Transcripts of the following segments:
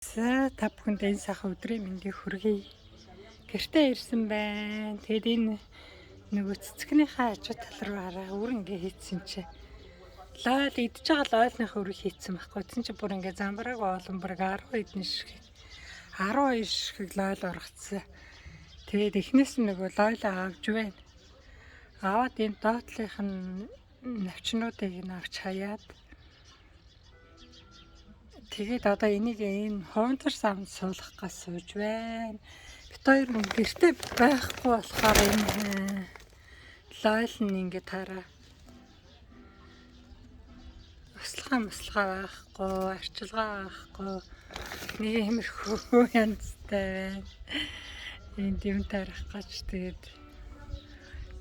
За та бүхэнд энэ сайхан өдрийн мэндийг хүргэе. Гэртээ ирсэн байна. Тэгэд энэ нөгөө цэцгнийхээ ажуу тал руу хараа үр ингээ хийцэн чи. Лойл идж байгаа лойлныхаа үрийг хийцэн байхгүй. Тэсэн чи бүр ингээ замбрааг олон бүр 10 хэдэн ширхэг 12 ширхэг лойл ургацсан. Тэгээд эхнээс нь нөгөө лойлоо авч байна. Аваад энэ доотлынх нь навчнуудыг нь авч хаяад тэгээд одоо энийг энэ хуванцар савнд суулгах гас сууж байна. Бид хоёр гэртээ байхгүй болохоор энэ лойл нь ингээ тараа. Услага байхгүй, арчилгаа байхгүй. Нэг иймэрхүү янзтай байна. Энд юм тарих гэж тэгээд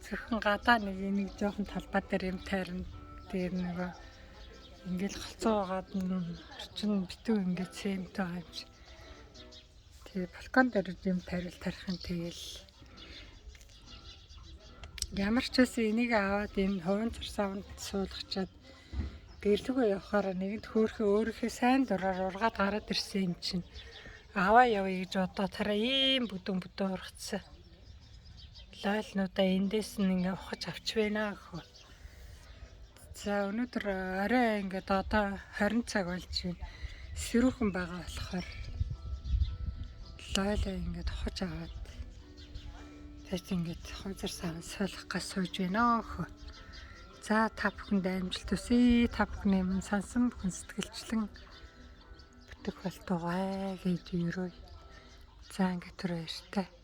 зөвхөн гадаа нэг жоохон талбай дээр юм тайрна. Тэгээд нөгөө ингээл халцуугаад орчин битүү ингээд сэмтэй байгаа юм чи. Тэгээ балкон дээр юм тарих юм тэгэл ямар ч байсан энийг аваад энэ хуванцар савнд суулгачаад гэрлүүгөө явахаараа нэгэнд хөөхөө өөрийнхөө сайн дураар ургаад гараад ирсэн юм чинь. Аваа явъя гэж одоо тараа ийм бүдүүн ургацсан. Лойлнуудаа эндээс нь ингээ ухаж авч байна гэх. За өнөөдөр арай ингээд одоо 20 цаг болж байна. Сэрүүхэн байгаа болохоор лойлоо ингээд ухаж аваад тэгээд ингээд хуванцар савнд суулгах гэж сууж байна өхөө. За та бүхэнд амжилт хүсье. Та бүхний минь сансан бүхэн сэтгэлчлэн бүтэх болтугай гэж өрөө. За ингээд түрүү баяртай.